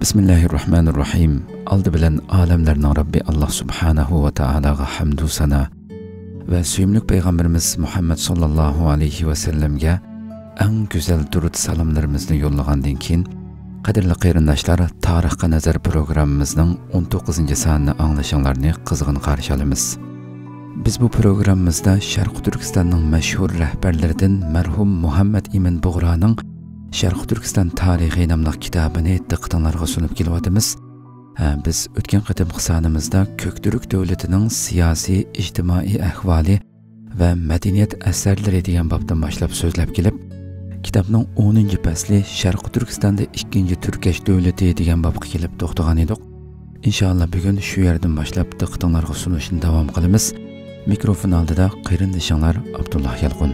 Bismillahirrahmanirrahim. Aldı bilen alemlerinin Rabbi Allah subhanahu ve ta'alaga hamdu sana ve süymlük Peygamberimiz Muhammed sallallahu aleyhi ve sellemge en güzel durud salamlarımızı yollagandan keyin qadirli qarindaşlar tarixqa nazar programımızın 19. sanını anlaşanlarını kızgın qarşı alamiz. Biz bu programımızda Şarkı Türkistan'ın meşhur rehberlerinden merhum Muhammed Emin Buğra'nın Şarkı Türkistan Tarihi namlı kitabını diqqatinglarga sunup kelyapmiz. Biz o'tgan qatimqi sanimizda Köktürk devletinin siyasi, ijtimoiy ahvoli ve medeniyet eserleri degan babdan başlap so'zlab kelib, kitapның 10. fasli Şarkı Türkistan'da 2. Türkeş devleti degan babga kelib to'xtagan edik. İnşallah bugun shu yerdan başlap diqqatinglarga sunishni davom qilamiz. Mikrofon oldida qarindoshlar Abdullah Yalqun.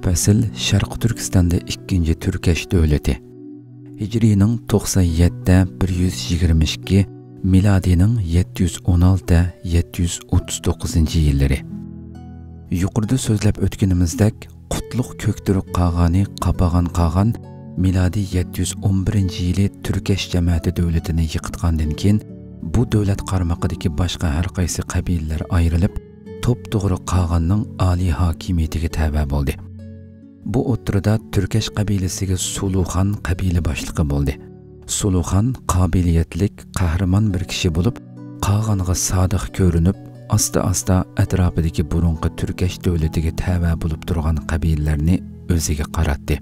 Fasıl Şarkı Türkistan'da 2. Türkeş devleti. Hicri'nin 97'de 122, miladinin 716'da 739 yılları. Yuqorida so'zlab o'tganimizdek Qutlug' Köktürk qag'ani qapag'an miladi 711 yili Türkeş jamiyati devletini yiqitgandan keyin bu davlat qarmog'idagi boshqa har qaysi qabilalar ayrilib to'p-to'g'ri qag'anning oliy hokimiyatiga tava bo'ldi. Bu o'tirida Türkeş qabilasiga Suluxan qabila boshlig'i bo'ldi. Suluxan qobiliyatli, qahramon bir kishi bo'lib, qag'anga sodiq ko'rinib, asta atrofidagi burunqi Türkeş davlatiga tava bo'lib turgan qabilalarni o'ziga qaratdi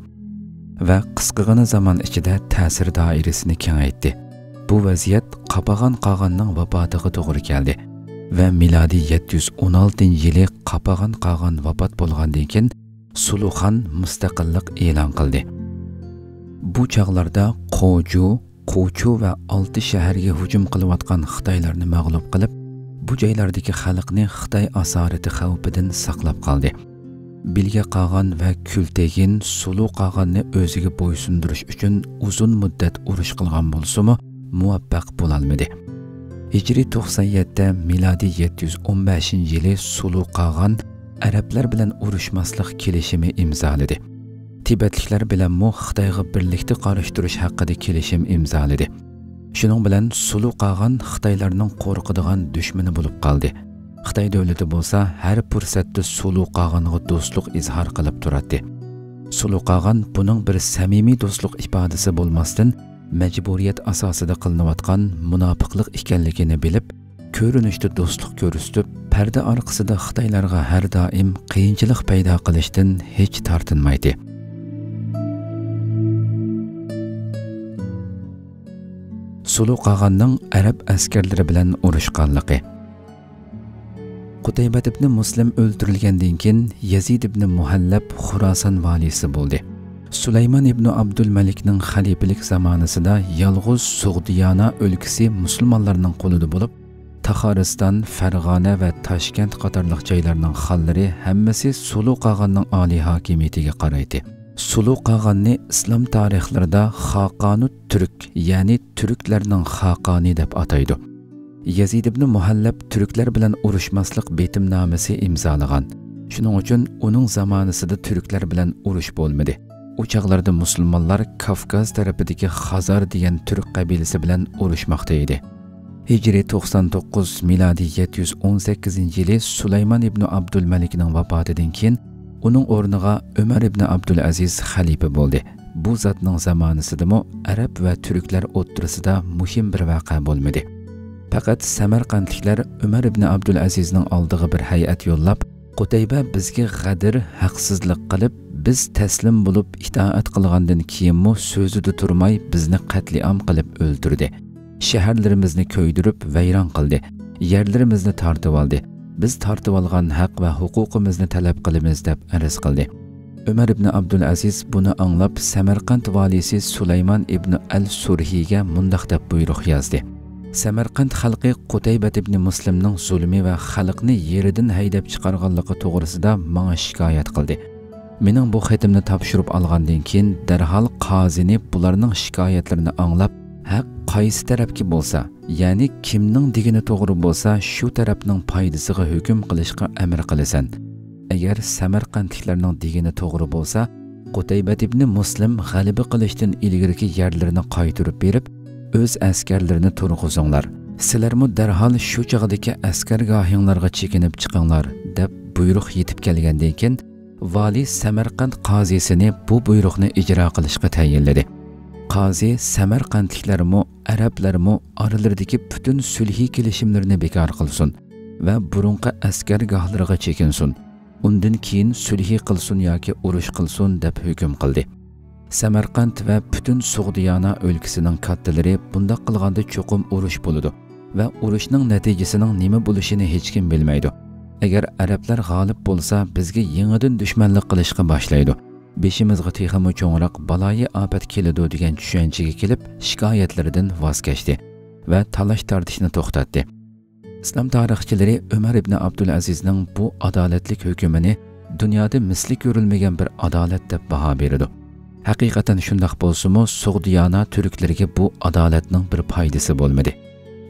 va qisqagina zaman ichida ta'sir doirasini kengaytdi. Bu vaziyat qag'anning vafotiga to'g'ri keldi ve miladi 716 yili qag'an vafot bo'lgandan keyin Suluxan mustaqillik e'lon qildi. Bu chaqlarda Quchu ve 6 shaharga hujum qilayotgan Xitoylarni mag'lub qilib, bu joylardagi xalqni Xitoy asorati xavfidan saqlab qoldi. Bilge qag'an ve Kültegin Sulu qag'anni o'ziga bo'ysundirish uchun uzun muddat urush qilgan bo'lsa-mu, muvaffaq bo'lolmadi. Hicri 97'de miladi 715 yili Sulu qag'an Arablar bilan urushmaslik kelishimi imzoladi. Tibetliklar bilan mu Xitoyga birlikda qarshi turish haqida kelishim imzoladi. Shuning bilan Sulu qag'an Xitoylarning qo'rqadigan dushmani bo'lib qoldi. Xitoy davlati bo'lsa har fursatda Sulu qag'anga do'stlik izhor qilib turadi. Sulu qag'an buning bir samimiy do'stlik ifodasi bo'lmasdan majburiyat asosida qilinayotgan munofiqlik ekanligini bilib, ko'rinishda do'stlik ko'rsatib, perde arkasida Xitoylarga har doim qiyinchilik paydo qilishdan hech tortinmaydi. Sulu qag'anning arab askarlari bilan urushganligi. Qutaybat ibn Muslim o'ldirilgandan keyin Yazid ibn Muhallab Xuroson valisi bo'ldi. Süleyman ibn Abdülmelik'nin xalifalik zamanısında yalğuz Suğdiyana ülkesi Müslümanlarının qo'lida bo'lib, Taxariston, Farg'ona ve Toshkent qatorliq joylarning xallari hammasi Sulu qag'anning oliy hokimiyatiga qaraydi. Sulu qag'anni islom tarixlarida Xaqanut Türk, ya'ni Türklarning Xaqani deb ataydi. Yazid ibn Muhallab Türklar bilan urushmaslik betimnomasi imzolagan. Shuning uchun uning zamonasida Türklar bilan urush bo'lmadi. O çağlarda Müslümanlar Kafkaz tarafındaki Xazar degan Türk qabilasi bilan urushmoqda edi. Hicri 99 miladi 718 yili Süleyman ibn Abdülmelik'nin vafotidan keyin uning o'rniga Ömer ibn Abdülaziz xalifa bo'ldi. Bu zatning zamonasida Arab ve Türklar o'rtasida muhim bir voqea bo'lmadi. Faqat Samarqandliklar Ömer ibn Abdülazizning oldiga bir hay'at yo'llab, Qutayba bizga g'adir, haqsizlik qilib, biz taslim bo'lib itoat qilgandan keyinmi so'zida turmay bizni qatliam qilib o'ldirdi. Shaharlarimizni ko'ydirib vayron qildi. Yerlarimizni tortib oldi. Biz tortib olgan haq va huquqimizni talab qilamiz deb arz qildi. Ömer ibn Abdülaziz buni anglab Samarqand valisi Süleyman ibn al-Surhiga mundaq deb buyruq yozdi. Samarqand xalqi Qutaybat ibn Muslimning zulmi va xalqni yeridan haydab chiqarganligi to'g'risida menga shikoyat qildi. Mening bu xatimni topshirib olgandan keyin darhol qozini bularning shikoyatlarini anglab, haq qaysi tarafga bo'lsa, ya'ni kimning degani to'g'ri bo'lsa, shu tarafning foydasiga hukm qilishga amr qilasan. Agar Samarqandliklarning degani to'g'ri bo'lsa, Qutaybat ibn Muslim g'alaba qilishdan ilgirki yerlarini qaytarib berib, o'z askarlarini turg'izinglar. Sizlarmi darhol shu chog'dagi askargohinglarga chekinib chiqinglar, deb buyruq yetib kelgandan keyin vali Samarqand qozisini bu buyruqni ijro qilishga tayinladi. Qozi Samarqandliklarmi, arablarmi oralaridagi butun sulhiy kelishimlarni bekor qilsin va burunqi askargohlarga chekinsin. Undan keyin sulhiy qilsin yoki urush qilsin deb hukm qildi. Samarqand va butun Sug'diyona o'lkasining kattalari bunda qilganda cho'qim urush bo'ladi va urushning natijasining nima bo'lishini hech kim bilmaydi. Agar arablar g'olib bo'lsa, bizga yangidan dushmanlik qilishga boshlaydi. Beshimizga texmi cho'ngroq baloyi ofat keladi degan tushunchaga kelib, shikoyatlaridan voz kechdi va talash tortishni to'xtatdi. İslam tarixchilari Umar ibn Abdulazizning bu adolatli hukmini dunyoda misli ko'rilmagan bir adolat deb baho beradi. Haqiqatan shundoq bo'lsa-mu, Sug'diyona turklariga bu adolatning bir foydasi bo'lmadi.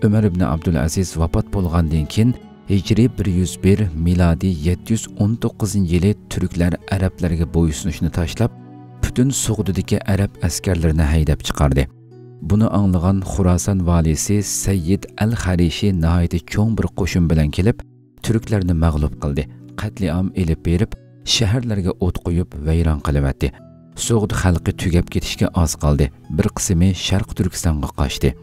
Umar ibn Abdulaziz vafot bo'lgandan keyin Hijriy 101, milodiy 719-yili turklar arablarga bo'ysunishni tashlab, butun Sug'didagi arab askarlarini haydab chiqardi. Buni anglagan Xuroson valisi Sayyid al-Harishi nihoyatda cho'ng bir qo'shin bilan kelib, turklarni mag'lub qildi. Qatliam elib berib, shaharlarga o't qo'yib vayron qilibdi. Sug'd xalqi tugab ketishga oz qoldi. Bir qismi Sharq Turkistonga qochdi.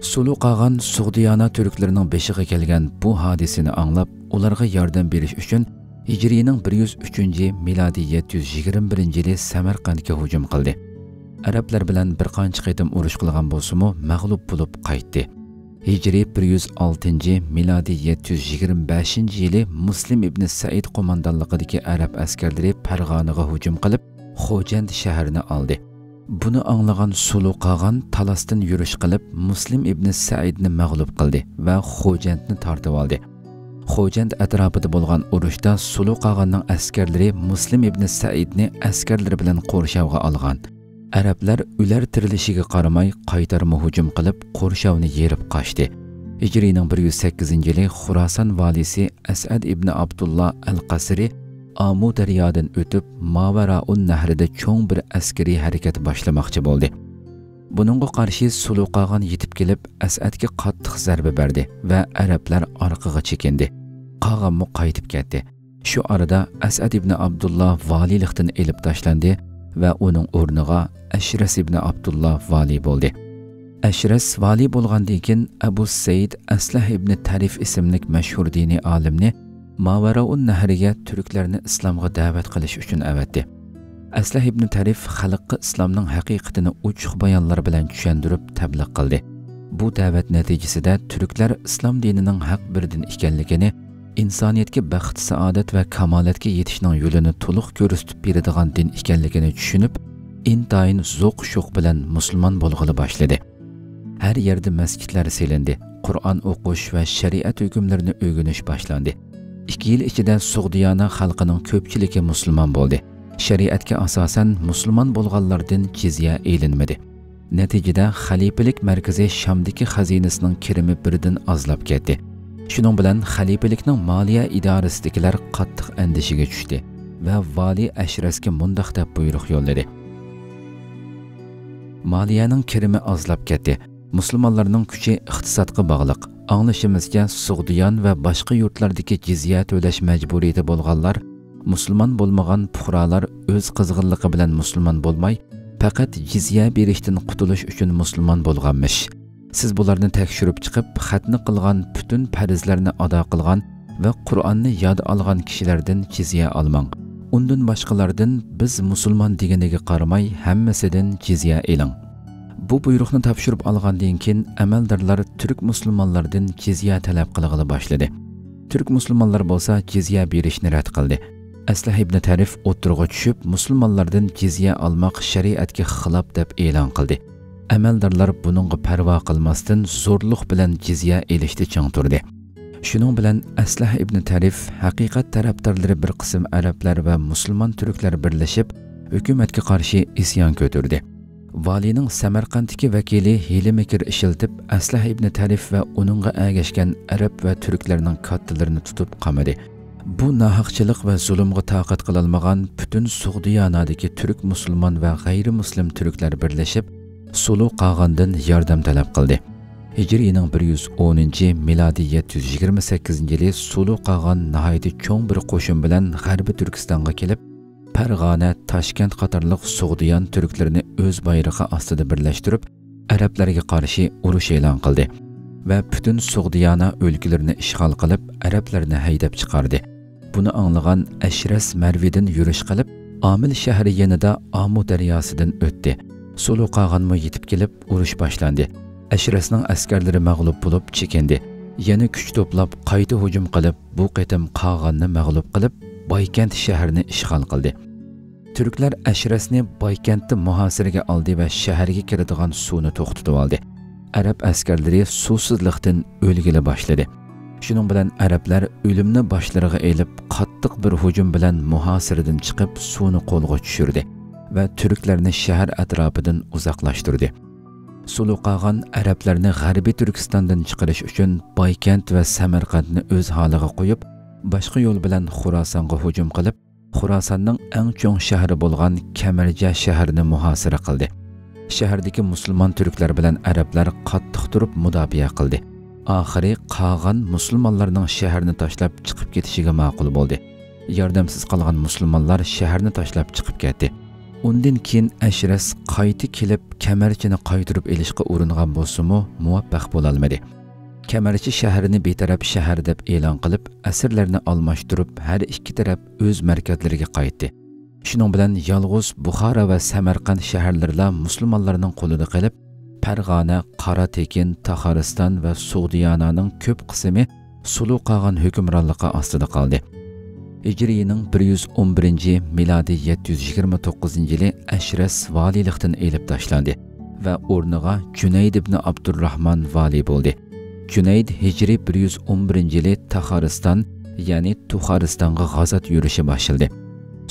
Sulu qolgan Sug'diyona turklarining beshiga kelgan bu hodisani anglab, ularga yordam berish uchun Hijriyning 103, milodiy 721-yili Samarqandga hujum qildi. Arablar bilan bir qancha qitim urush qilgan bo'lsa-mu, mag'lub bo'lib qaytdi. Hijriy 106, milodiy 725-yili Muslim ibn Said qo'mondonligidagi arab askarlari Farg'onaga hujum qilib, Xo'jand shahrini oldi. Buni anglagan Sulu qolgan talasdan yurish qilib, Muslim ibn Saidni mag'lub qildi va Xo'jandni tortib oldi. Xo'jand atrofida bo'lgan urushda Sulu qolganning askarlari Muslim ibn Saidni askarlari bilan qo'rshovga olgan. Arablar ular tirilishiga qaramay qaytarma hujum qilib, qo'rshovni yerib qochdi. Hijriyning 108-yili Xuroson valisi Asad ibn Abdullah al-Qasri Amu daryodan o'tib, Mavaraun nahrida cho'ng bir askariy harakat boshlamoqchi bo'ldi. Buningga qarshi Sulu qolgan yetib kelib, Asadga qattiq zarba berdi va arablar orqaga chekindi. Qolganmi qaytib ketdi. Shu arada Asad ibn Abdullah valilikdan elib tashlandi va uning o'rniga Ashras ibn Abdullah vali bo'ldi. Ashras vali bo'lgandan keyin Abu Said Aslah ibn Tarif ismli mashhur diniy olimni Mavaraun nahriga turklarni islomga da'vat qilish uchun avatdi. Aslah ibn Tarif xalqqa islomning haqiqatini ochiq bayonlar bilan tushuntirib tabliq qildi. Bu da'vat natijasida turklar islom dinining haq bir din ekanligini, insoniyatga baxt, saodat va kamolatga yetishning yo'lini to'liq ko'rsatib beradigan din ekanligini tushunib, intayin zo'q-shuq bilan musulmon bo'lg'ili boshladi. Har yerda masjidlar selindi, Qur'on o'qish va shariat hukmlarini o'rganish boshlandi. 2 yil ichida Sug'diyona xalqining ko'pchiligi musulmon bo'ldi. Shariatga asosan musulmon bo'lganlardan jizya elinmadi. Natijada xalifalik markazi Shamdagi xazinasining kirimi birdan ozlab ketdi. Shuning bilan xalifalikning moliya idorasidagilar qattiq andishiga tushdi va vali Ashrasga mundaq deb buyruq yo'lladi. Moliyaning kirimi ozlab ketdi. Musulmonlarning kuchi iqtisodga bog'liq. Anglashimizcha Sug'diyon va boshqa yurtlardagi jizya to'lash majburiyati bo'lganlar, musulmon bo'lmagan fuqarolar o'z qizg'inligi bilan musulmon bo'lmay, faqat jizya berishdan qutulish uchun musulmon bo'lganmish. Siz bularni tekshirib chiqib, xatni qilgan, butun farzlarni ado qilgan va Qur'onni yod olgan kishilardan jizya olmang. Undan boshqalardan biz musulmon deganiga qaramay hammasidan jizya eling. Bu buyruqni topshirib olgandan keyin amaldorlar turk musulmonlardan jizya talab qilg'ili boshladi. Turk musulmonlar bo'lsa jizya berishni rad qildi. Aslah ibn Tarif o'tirg'a tushib, musulmonlardan jizya olmoq shariatga xilof deb e'lon qildi. Amaldorlar buningga parvo qilmasdan zo'rlik bilan jizya elishdi chang turdi. Shuning bilan Aslah ibn Tarif haqiqat tarafdorlari bir qism arablar va musulmon turklar birlashib hukumatga qarshi isyon ko'tardi. Valining Samarqanddagi vakili hiyla mikr ishiltib Aslah ibn Tarif va uningga ergashgan arab va turklarning kattalarini tutib qamadi. Bu nahaqchilik va zulmga taqat qilolmagan butun Sug'diyonadagi turk musulmon va g'ayri muslim turklar birlashib Sulu Qag'andan yordam talab qildi. Hijrining 110, milodiy 728-yili Sulu Qag'an nihoyatda cho'ng bir qo'shin bilan G'arbiy Turkistonga kelib, Farg'ona, Toshkent qatorliq Sug'diyon turklarini o'z bayrog'i ostida birlashtirib, arablarga qarshi urush e'lon qildi va butun Sug'diyona o'lkalarini ishg'ol qilib, arablarni haydab chiqardi. Buni anglagan Ashras Marvidin yurish qilib, Amil shahri yanida Amu daryosidan o'tdi. Sulu Qag'anmo yetib kelib, urush boshlandi. Ashrasning askarlari mag'lub bo'lib chekindi. Yana kuch to'plab qayta hujum qilib, bu qitim Qag'anni mag'lub qilib, Baykent shahrini ishg'ol qildi. Turklar Ashrasni Baykentda muhosiraga oldi va shaharga kiradigan suvni to'xtatib oldi. Arab askarlari suvsizlikdan o'lgili boshladi. Shuning bilan arablar o'limni boshlariga elib, qattiq bir hujum bilan muhosiradan chiqib, suvni qo'lga tushirdi va turklarni shahar atrofidan uzoqlashtirdi. Sulu Qag'an arablarni G'arbiy Turkistondan chiqarish uchun Baykent va Samarqandni o'z holiga qo'yib, boshqa yo'l bilan Xurosonga hujum qilib, Xurosonning eng cho'ng shahri bo'lgan Kamarja shahrini muhosira qildi. Shahardagi musulmon turklar bilan arablar qattiq turib mudofaa qildi. Oxiri Qag'an musulmonlarning shaharni tashlab chiqib ketishiga ma'qul bo'ldi. Yordamsiz qolgan musulmonlar shaharni tashlab chiqib ketdi. Undan keyin Ashras qayta kelib Kamarchini qaytirib elishga uringan bo'lsa-mu, muvaffaq bo'la olmadi. Kamarchi shahrini betaraf shahar deb e'lon qilib, asirlarni almashtirib, har ikki taraf o'z markazlariga qaytdi. Shuning bilan yolg'iz Buxoro va Samarqand shaharlarida musulmonlarning qo'lida qolib, Farg'ona, Qoratekin, Taxariston va Sug'diyonaning ko'p qismi Sulu Qag'an hukmronligi ostida qoldi. Hijrining 111, milodiy 729-yili Ashras valiylikdan elib tashlandi va o'rniga Junayd ibn Abdurrahmon vali bo'ldi. Junayd Hijri 111-yili Taxariston, ya'ni Tuxaristonga g'azot yurishi boshladi.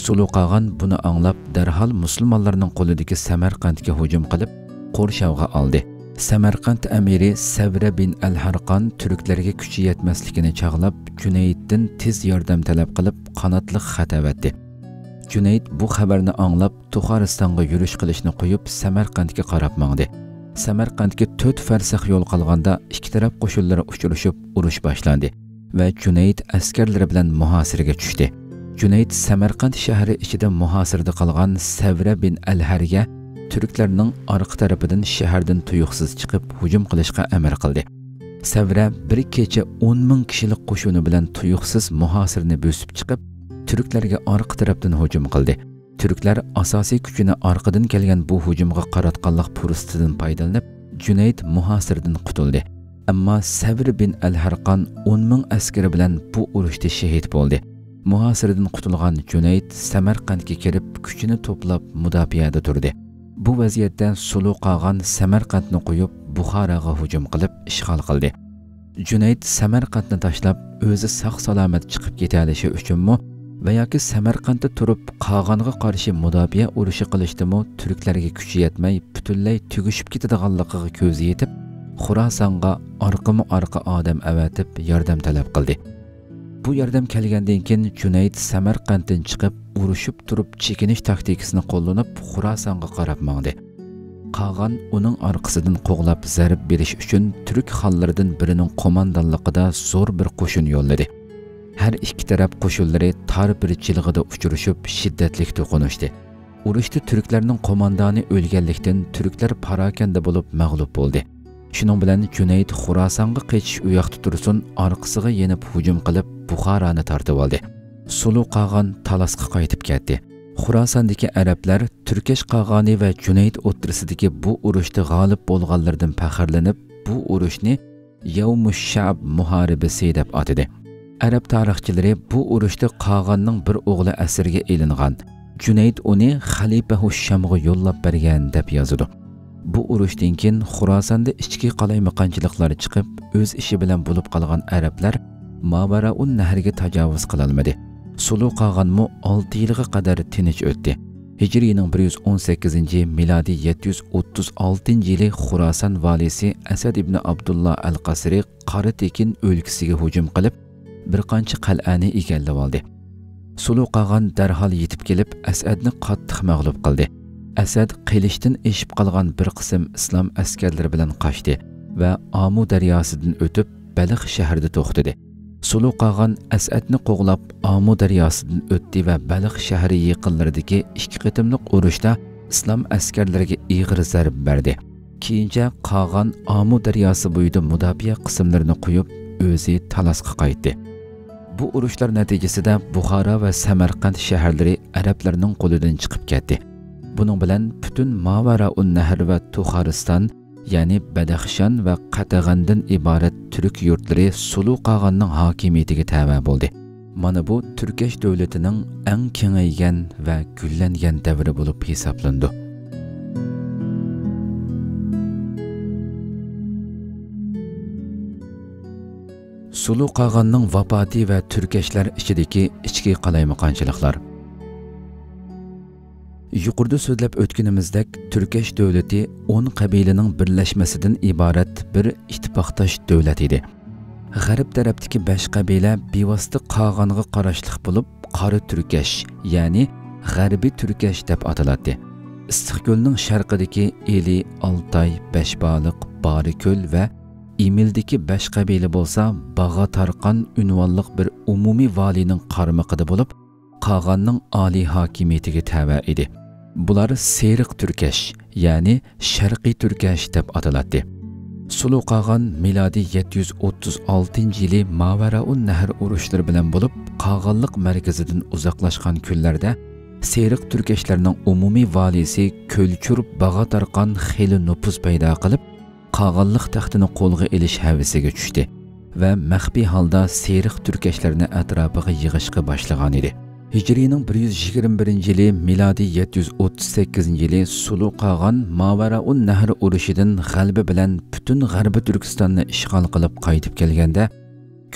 Sulu Qag'an buni anglab, darhol musulmonlarning qo'lidagi Samarqandga hujum qilib, qo'rshovga oldi. Samarqand amiri Savra bin al-Harqon turklarga kuchi yetmasligini chaqlab, Junayddan tez yordam talab qilib, qanotli xat avatdi. Junayd bu xabarni anglab, Tuxaristonga yurish qilishni qo'yib, Samarqandga qarab mangdi. Samarqandga 4 farsax yo'l qolganda ikki taraf qo'shinlari uchrashib, urush boshlandi va Junayd askarlari bilan muhosiraga tushdi. Junayd Samarqand shahri ichida muhosirada qolgan Savra bin al-Harga turklarning orqa tarafidan shahardan tuyuqsiz chiqib hujum qilishga amr qildi. Savra bir kecha 10 ming kishilik qo'shini bilan tuyuqsiz muhosirni bo'sib chiqib, turklarga orqa tarafdan hujum qildi. Turklar asosiy kuchini orqadan kelgan bu hujumga qaratganlik fursatidan foydalanib, Junayd muhosirdan qutuldi. Ammo Savr bin al-Harqon 10 ming askari bilan bu urushda shahid bo'ldi. Muhosirdan qutulgan Junayd Samarqandga kirib, kuchini to'plab mudofaada turdi. Bu vaziyatda Sulu Qag'an Samarqandni qo'yib, Buxoroga hujum qilib, ishg'ol qildi. Junayd Samarqandni tashlab, o'zi sog'-salomat chiqib keta olishi uchunmi va yoki Samarqandda turib Qag'anga qarshi mudofaa urushi qilishdimi, turklarga kuchi yetmay, butunlay tugishib ketadiganligiga ko'zi yetib, Xurosonga orqama-orqa odam avatib yordam talab qildi. Bu yordam kelgandan keyin Junayd Samarqanddan chiqib, urushib turib chekinish taktikasini qo'llanib, Xurosonga qarab mangdi. Qag'an uning orqasidan qo'g'lab zarb berish uchun turk xonlaridan birining qo'mondonligida zo'r bir qo'shin yo'lladi. Har ikki taraf qo'shinlari tar bir chilg'ida uchrashib, shiddatli to'qinishdi. Urushda turklarning qo'mondoni o'lganlikdan turklar parakanda bo'lib mag'lub bo'ldi. Shuning bilan Junayd Xurosonga qochish u yoqda tursin, orqasiga yenib hujum qilib, Buxoroni tortib oldi. Sulu Qag'an Talasga qaytib ketdi. Xurosondagi arablar Turkesh Qag'ani va Junayd o'rtasidagi bu urushda g'olib bo'lganlardan faxrlanib, bu urushni Yawmush Sha'b muharibasi deb atadi. Arab tarixchilari bu urushda Qag'anning bir o'g'li asirga elingan. Junayd uni Xalifa Hushamga yo'llab bergan deb yozadi. Bu urushdan keyin Xurosonda ichki qalaymaqonchiliklar chiqib, o'z ishi bilan bo'lib qolgan arablar Mavaraun nahriga tajovuz qila olmadi. Sulu Qag'anmi 6 yilga qadar tinch o'tdi. Hicrining 118, miladi 736 yili Xurasan valisi Asad ibn Abdullah al-Qasri Qora Tekin o'lkasiga hujum qilib, bir qancha qal'ani egallab oldi. Sulu Qag'an darhol yetib kelib, Asadni qattiq mag'lub qildi. Asad qilishdan eshib qolgan bir qism islom askarlari bilan qochdi va Amu daryosidan o'tib Baliq shahrida to'xtadi. Sulu Qag'an Asadni qo'g'lab Amu daryosidan o'tdi va Baliq shahri yaqinlaridagi ikki qitimliq urushda islom askarlariga ig'ir zarb berdi. Keyincha Qag'an Amu daryosi bo'yida mudofaa qismlarini qo'yib, o'zi Talasga qaytdi. Bu urushlar natijasida Buxoro va Samarqand shaharlari arablarning qo'lidan chiqib ketdi. Buning bilan butun Mavaraun Nahr va Tuxariston, ya'ni Badaxshon va Qatag'andan iborat turk yurtlari Sulu Qag'anning hokimiyatiga tava bo'ldi. Mana bu Turkesh davlatining eng kengaygan va gullangan davri bo'lib hisoblandi. Sulu Qag'anning vafoti va turkashlar ichidagi ichki qalaymaqonchiliklar. Yuqorida so'zlab o'tganimizdek, Turkesh davlati 10 qabilaning birlashmasidan iborat bir ittifoqdosh davlat edi. G'arb tarafdagi 5 qabila bevosita Qag'anga qarashliq bo'lib, Qora Turkesh, ya'ni G'arbiy Turkesh deb ataladi. Istiqko'lning sharqidagi Eli, Altay, Beshbaliq, Bariko'l va Imildagi 5 qabila bo'lsa, Bag'a Tarqan unvonliq bir umumiy valining qarmaqida bo'lib, Qag'anning oliy hokimiyatiga tava edi. Bular Seriq Turkesh, ya'ni Sharqiy Turkesh deb ataladi. Sulu Qag'an miladi 736-yili Mavaraun Nahr urushlari bilan bo'lib, Qag'anliq markazidan uzoqlashgan kunlarda Seriq Turkeshlarning umumiy valisi Ko'lchur Bag'a Tarqan xeli nupuz paydo qilib, Qag'anliq taxtini qo'lga olish havisiga tushdi va maxfiy holda Seriq Turkeshlarini atrofiga yig'ishga boshlagan edi. Hicrining 121-yili, miladi 738-yili Sulu Qag'an Mavaraun Nahr urushidan g'alaba bilan butun G'arbiy Turkistonni ishg'ol qilib qaytib kelganda,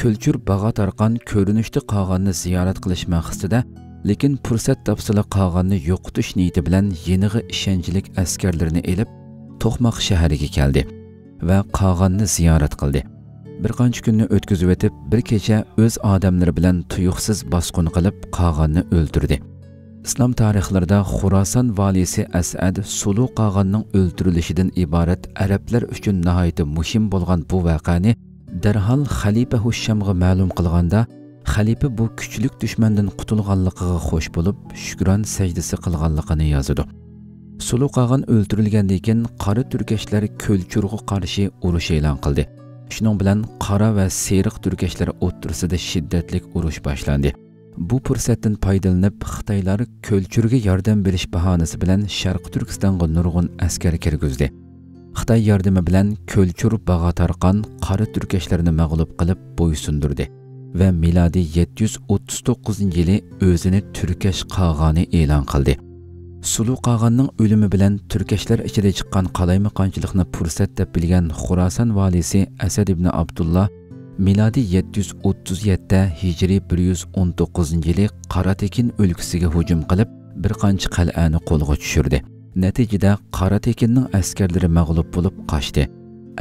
Ko'lchur Bag'a Tarqan ko'rinishda Qag'anni ziyorat qilish maqsadida, lekin fursat topsila Qag'anni yo'qotish niyati bilan yeniga ishonchlik askarlarini elib To'qmoq shahriga keldi va Qag'anni ziyorat qildi. Bir qancha kunni o'tkazib o'tib, bir kecha o'z odamlari bilan tuyuqsiz bosqin qilib Qag'anni o'ldirdi. Islom tarixlarida Xurason valisi Asad Sulu Qag'anning o'ldirilishidan iborat arablar uchun nihoyat muhim bo'lgan bu voqeani darhol xalifa Hushamga ma'lum qilganda, xalifa bu kuchlik dushmandan qutulganligiga xo'sh bo'lib, shukron sajdasi qilganligini yozadi. Sulu Qag'an o'ldirilgandan keyin Qora Turkeshlar Ko'lchurga qarshi urush e'lon qildi. Shuning bilan Qora va Seriq Turkeshlar o'rtasida shiddatli urush boshlandi. Bu fursatdan foydalanib, Xitoylar Ko'lchurga yordam berish bahonasi bilan Sharq Turkistonga nurg'un askar kirgizdi. Xitoy yordami bilan Ko'lchur Bag'a Tarqan Qora Turkeshlarini mag'lub qilib bo'ysundirdi va miladi 739-yili o'zini Turkesh Qag'ani e'lon qildi. Sulu Qag'anning o'limi bilan Turkeshlar ichida chiqqan qalaymaqonchilikni fursat deb bilgan Xurason valisi Asad ibn Abdullah miladi 737, Hijriy 119-yili Qora Tekin o'lkasiga hujum qilib, bir qancha qal'ani qo'lga tushirdi. Natijada Qora Tekinning askarlari mag'lub bo'lib qochdi.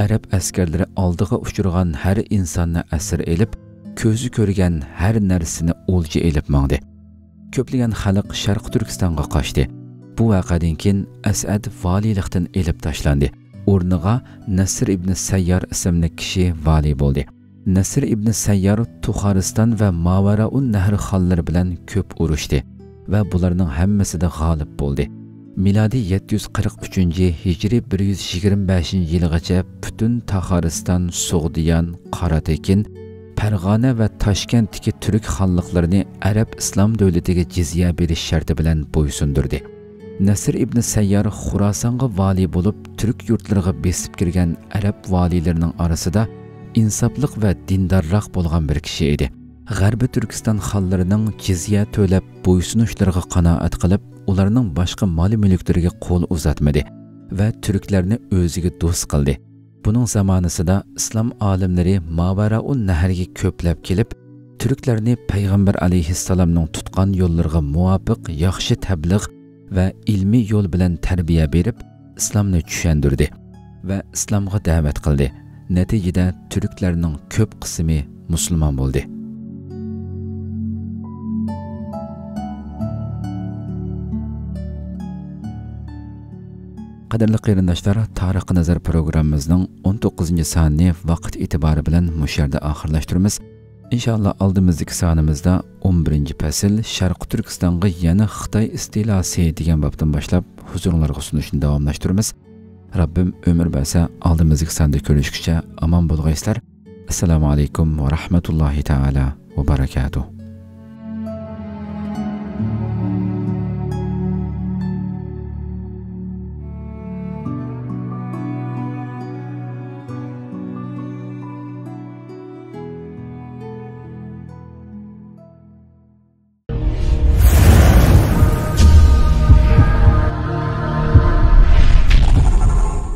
Arab askarlari oldiga uchirgan har insonni asir elib, ko'zi ko'rgan har narsani o'lja elib mangdi. Ko'plagan xalq Sharq Turkistonga qochdi. Bu voqeadan keyin Asad valiylikdan elib tashlandi. O'rniga Nasr ibn Sayyar ismli kishi vali bo'ldi. Nasr ibn Sayyar Tuxariston va Mavaraun Nahr xonlari bilan ko'p urushdi va bularning hammasida g'olib bo'ldi. Miladi 743, Hijriy 125-yilgacha butun Taxariston, Sug'diyon, Qora Tekin, Farg'ona va Toshkentdagi turk xonliqlarini Arab islom davlatiga jizya berish sharti bilan bo'ysundirdi. Nasr ibn Sayyar Xurosonga vali bo'lib, turk yurtlariga besib kirgan arab valilarining orasida insofliq va dindorroq bo'lgan bir kishi edi. G'arbiy Turkiston xonlarining jizya to'lab bo'ysunishlariga qanoat qilib, ularning boshqa mol-mulklariga qo'l uzatmadi va turklarni o'ziga do'st qildi. Buning zamonasida islom olimlari Mavaraun Nahrga ko'plab kelib, turklarni payg'ambar alayhissalomning tutgan yo'llariga muvofiq yaxshi tabliğ va ilmiy yo'l bilan tarbiya berib, islomni tushundirdi va islomga da'vat qildi. Natijada turklarning ko'p qismi musulmon bo'ldi. Qadrli qarindoshlar, Tariqi Nazar programmamizning 19 sonini vaqt e'tibori bilan musharda oxirlashtiramiz. İnşallah aldığımızdaki sanımızda 11. fasıl Şarkı Türkistan'ga yana Xitay istilası degan babdan başlap huzurlarga sunuşunu davamlaştırırız. Rabbim ömür verse aldığımızdaki sanda görüşküçe aman bolğayslar. Assalamu alaikum ve rahmetullahi teala ve barakatuh.